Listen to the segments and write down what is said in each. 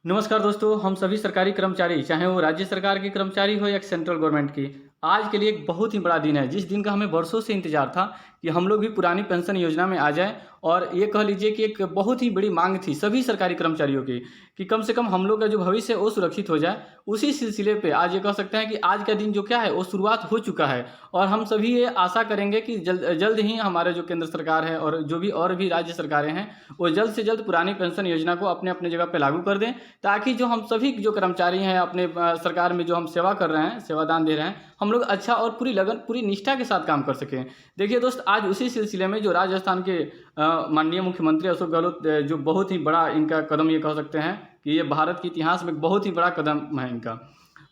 नमस्कार दोस्तों, हम सभी सरकारी कर्मचारी, चाहे वो राज्य सरकार के कर्मचारी हो या सेंट्रल गवर्नमेंट की, आज के लिए एक बहुत ही बड़ा दिन है, जिस दिन का हमें वर्षों से इंतजार था कि हम लोग भी पुरानी पेंशन योजना में आ जाएं। और ये कह लीजिए कि एक बहुत ही बड़ी मांग थी सभी सरकारी कर्मचारियों की कि कम से कम हम लोग का जो भविष्य है वो सुरक्षित हो जाए। उसी सिलसिले पे आज ये कह सकते हैं कि आज का दिन जो क्या है वो शुरुआत हो चुका है। और हम सभी ये आशा करेंगे कि जल्द जल्द ही हमारे जो केंद्र सरकार है और जो भी और भी राज्य सरकारें हैं, वो जल्द से जल्द पुरानी पेंशन योजना को अपने अपने जगह पे लागू कर दें, ताकि जो हम सभी जो कर्मचारी हैं अपने सरकार में जो हम सेवा कर रहे हैं, सेवादान दे रहे हैं, हम लोग अच्छा और पूरी लगन पूरी निष्ठा के साथ काम कर सकें। देखिए दोस्त, आज उसी सिलसिले में जो राजस्थान के माननीय मुख्यमंत्री अशोक गहलोत, जो बहुत ही बड़ा इनका कदम ये कह सकते हैं कि ये भारत के इतिहास में एक बहुत ही बड़ा कदम है इनका।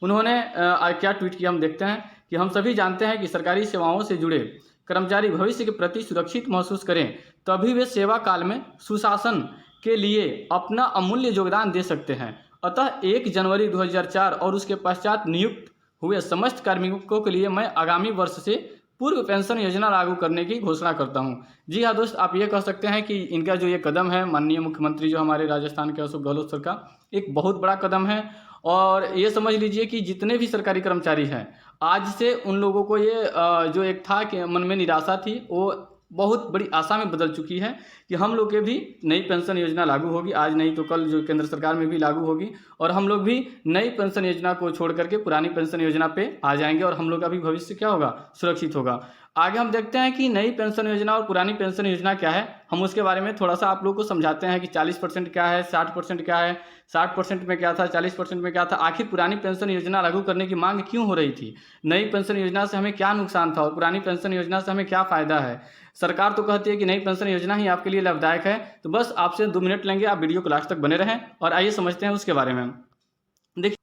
उन्होंने क्या ट्वीट किया हम देखते हैं कि हम सभी जानते हैं कि सरकारी सेवाओं से जुड़े कर्मचारी भविष्य के प्रति सुरक्षित महसूस करें, तभी वे सेवा काल में सुशासन के लिए अपना अमूल्य योगदान दे सकते हैं। अतः 1 जनवरी 2004 और उसके पश्चात नियुक्त हुए समस्त कार्मिकों के लिए मैं आगामी वर्ष से पूर्व पेंशन योजना लागू करने की घोषणा करता हूं। जी हाँ दोस्त, आप ये कह सकते हैं कि इनका जो ये कदम है, माननीय मुख्यमंत्री जो हमारे राजस्थान के अशोक गहलोत सर का, एक बहुत बड़ा कदम है। और ये समझ लीजिए कि जितने भी सरकारी कर्मचारी हैं, आज से उन लोगों को ये जो एक था कि मन में निराशा थी, वो बहुत बड़ी आशा में बदल चुकी है कि हम लोग के भी नई पेंशन योजना लागू होगी। आज नहीं तो कल जो केंद्र सरकार में भी लागू होगी, और हम लोग भी नई पेंशन योजना को छोड़ करके पुरानी पेंशन योजना पे आ जाएंगे, और हम लोग का भी भविष्य क्या होगा, सुरक्षित होगा। आगे हम देखते हैं कि नई पेंशन योजना और पुरानी पेंशन योजना क्या है, हम उसके बारे में थोड़ा सा आप लोग को समझाते हैं कि 40% क्या है, 60% क्या है, 60% में क्या था, 40% में क्या था, आखिर पुरानी पेंशन योजना लागू करने की मांग क्यों हो रही थी, नई पेंशन योजना से हमें क्या नुकसान था और पुरानी पेंशन योजना से हमें क्या फ़ायदा है। सरकार तो कहती है कि नई पेंशन योजना ही आपके लिए लाभदायक है। तो बस आपसे 2 मिनट लेंगे, आप वीडियो को लास्ट तक बने रहें और आइए समझते हैं उसके बारे में। देखिए,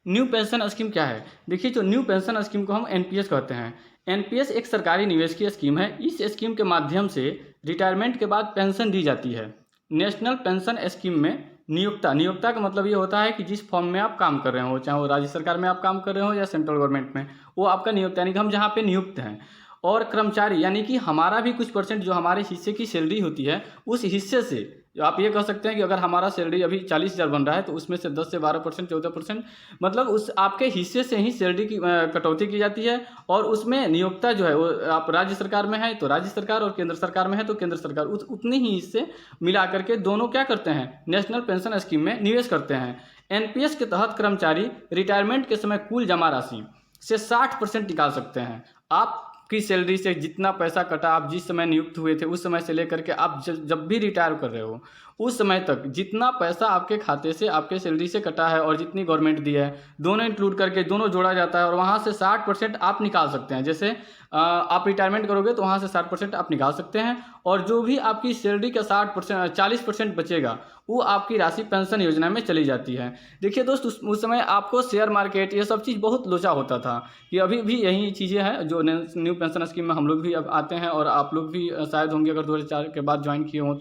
न्यू पेंशन स्कीम क्या है। देखिए, जो न्यू पेंशन स्कीम को हम एनपीएस कहते हैं। एनपीएस एक सरकारी निवेश की स्कीम है। इस स्कीम के माध्यम से रिटायरमेंट के बाद पेंशन दी जाती है। नेशनल पेंशन स्कीम में नियोक्ता का मतलब ये होता है कि जिस फॉर्म में आप काम कर रहे हो, चाहे वो राज्य सरकार में आप काम कर रहे हो या सेंट्रल गवर्नमेंट में, वो आपका नियोक्ता, यानी कि हम जहाँ पे नियुक्त हैं। और कर्मचारी, यानी कि हमारा भी कुछ परसेंट जो हमारे हिस्से की सैलरी होती है, उस हिस्से से जो आप ये कह सकते हैं कि अगर हमारा सैलरी अभी 40,000 बन रहा है, तो उसमें से 10 से 12%, 14%, मतलब उस आपके हिस्से से ही सैलरी की कटौती की जाती है। और उसमें नियोक्ता जो है, वो आप राज्य सरकार में है तो राज्य सरकार, और केंद्र सरकार में है तो केंद्र सरकार, उतनी ही हिस्से मिला करके दोनों क्या करते हैं, नेशनल पेंशन स्कीम में निवेश करते हैं। एनपीएस के तहत कर्मचारी रिटायरमेंट के समय कुल जमा राशि से 60% निकाल सकते हैं। आपकी सैलरी से जितना पैसा कटा, आप जिस समय नियुक्त हुए थे उस समय से लेकर के आप जब भी रिटायर कर रहे हो उस समय तक जितना पैसा आपके खाते से, आपके सैलरी से कटा है और जितनी गवर्नमेंट दी है, दोनों इंक्लूड करके दोनों जोड़ा जाता है, और वहाँ से 60% आप निकाल सकते हैं। जैसे आप रिटायरमेंट करोगे तो वहाँ से 60% आप निकाल सकते हैं, और जो भी आपकी सैलरी का 40% बचेगा, वो आपकी राशि पेंशन योजना में चली जाती है। देखिए दोस्त, उस समय आपको शेयर मार्केट ये सब चीज़ बहुत लोचा होता था, कि अभी भी यही चीज़ें हैं जो न्यू पेंशन स्कीम में हम लोग भी अब आते हैं, और आप लोग भी शायद होंगे अगर 2004 के बाद ज्वाइन किए हों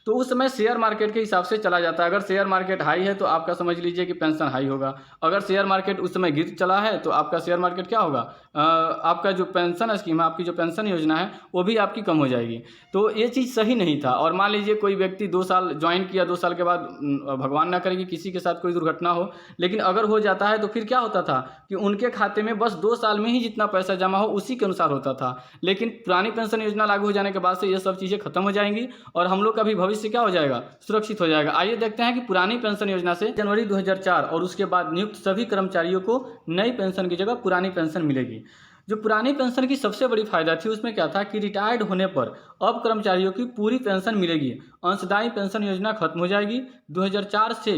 तो उस समय शेयर मार्केट के हिसाब से चला जाता है। अगर शेयर मार्केट हाई है तो आपका समझ लीजिए कि पेंशन हाई होगा। अगर शेयर मार्केट उस समय गिर चला है तो आपका शेयर मार्केट क्या होगा, आपका जो पेंशन स्कीम है, आपकी जो पेंशन योजना है, वो भी आपकी कम हो जाएगी। तो ये चीज़ सही नहीं था। और मान लीजिए कोई व्यक्ति 2 साल ज्वाइन किया, 2 साल के बाद भगवान ना करे कि किसी के साथ कोई दुर्घटना हो, लेकिन अगर हो जाता है तो फिर क्या होता था कि उनके खाते में बस 2 साल में ही जितना पैसा जमा हो उसी के अनुसार होता था। लेकिन पुरानी पेंशन योजना लागू हो जाने के बाद से ये सब चीज़ें खत्म हो जाएंगी, और हम लोग का भी भविष्य क्या हो जाएगा, सुरक्षित हो जाएगा। आइए देखते हैं कि पुरानी पेंशन योजना से जनवरी 2004 और उसके बाद नियुक्त सभी कर्मचारियों को नई पेंशन की जगह पुरानी पेंशन मिलेगी। जो पुरानी पेंशन की सबसे बड़ी फायदा थी उसमें क्या था कि रिटायर्ड होने पर अब कर्मचारियों की पूरी पेंशन मिलेगी। अंशदायी पेंशन योजना खत्म हो जाएगी। 2004 से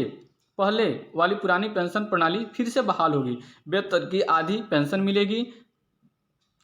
पहले वाली पुरानी पेंशन प्रणाली फिर से बहाल होगी। वेतन की आधी पेंशन मिलेगी।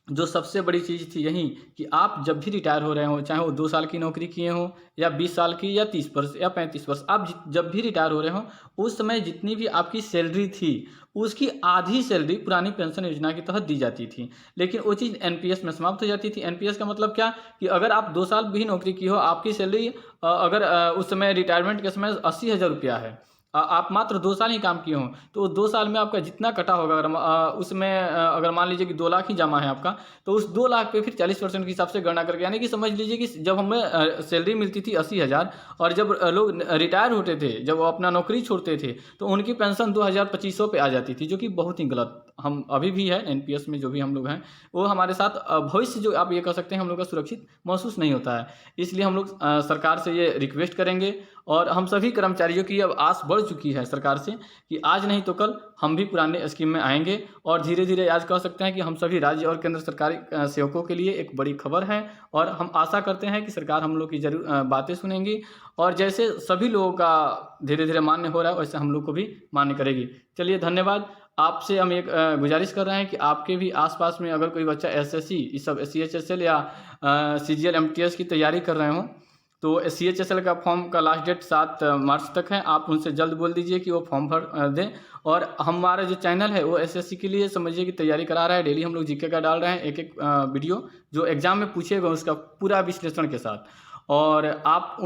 जो सबसे बड़ी चीज़ थी यही कि आप जब भी रिटायर हो रहे हो, चाहे वो 2 साल की नौकरी किए हो या 20 साल की या 30 वर्ष या 35 वर्ष, आप जब भी रिटायर हो रहे हो उस समय जितनी भी आपकी सैलरी थी उसकी आधी सैलरी पुरानी पेंशन योजना के तहत दी जाती थी। लेकिन वो चीज़ एनपीएस में समाप्त हो जाती थी। एनपीएस का मतलब क्या कि अगर आप 2 साल भी नौकरी की हो, आपकी सैलरी अगर उस समय रिटायरमेंट के समय 80,000 रुपया है, आप मात्र 2 साल ही काम किए हों, तो 2 साल में आपका जितना कटा होगा उसमें अगर मान लीजिए कि 2 लाख ही जमा है आपका, तो उस 2 लाख पे फिर 40% के हिसाब से गणना करके, यानी कि समझ लीजिए कि जब हमें सैलरी मिलती थी 80,000 और जब लोग रिटायर होते थे, जब वो अपना नौकरी छोड़ते थे, तो उनकी पेंशन 2,2500 पे आ जाती थी, जो कि बहुत ही गलत हम अभी भी है एनपीएस में जो भी हम लोग हैं, वो हमारे साथ भविष्य जो आप ये कह सकते हैं हम लोग का सुरक्षित महसूस नहीं होता है। इसलिए हम लोग सरकार से ये रिक्वेस्ट करेंगे और हम सभी कर्मचारियों की अब आस बढ़ चुकी है सरकार से कि आज नहीं तो कल हम भी पुराने स्कीम में आएंगे और धीरे धीरे आज कह सकते हैं कि हम सभी राज्य और केंद्र सरकारी सेवकों के लिए एक बड़ी खबर है और हम आशा करते हैं कि सरकार हम लोग की जरूर बातें सुनेंगी और जैसे सभी लोगों का धीरे धीरे मान्य हो रहा है वैसे हम लोग को भी मान्य करेगी। चलिए धन्यवाद। आपसे हम एक गुजारिश कर रहे हैं कि आपके भी आसपास में अगर कोई बच्चा एसएससी इस सब सीएचएसएल या सीजीएल एमटीएस की तैयारी कर रहे हों तो सीएचएसएल का फॉर्म का लास्ट डेट 7 मार्च तक है। आप उनसे जल्द बोल दीजिए कि वो फॉर्म भर दें। और हमारा जो चैनल है वो एसएससी के लिए समझिए कि तैयारी करा रहा है। डेली हम लोग जीके का डाल रहे हैं एक एक वीडियो जो एग्ज़ाम में पूछेगा उसका पूरा विश्लेषण के साथ। और आप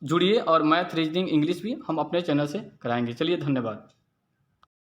जुड़िए और मैथ रीजनिंग इंग्लिश भी हम अपने चैनल से कराएंगे। चलिए धन्यवाद।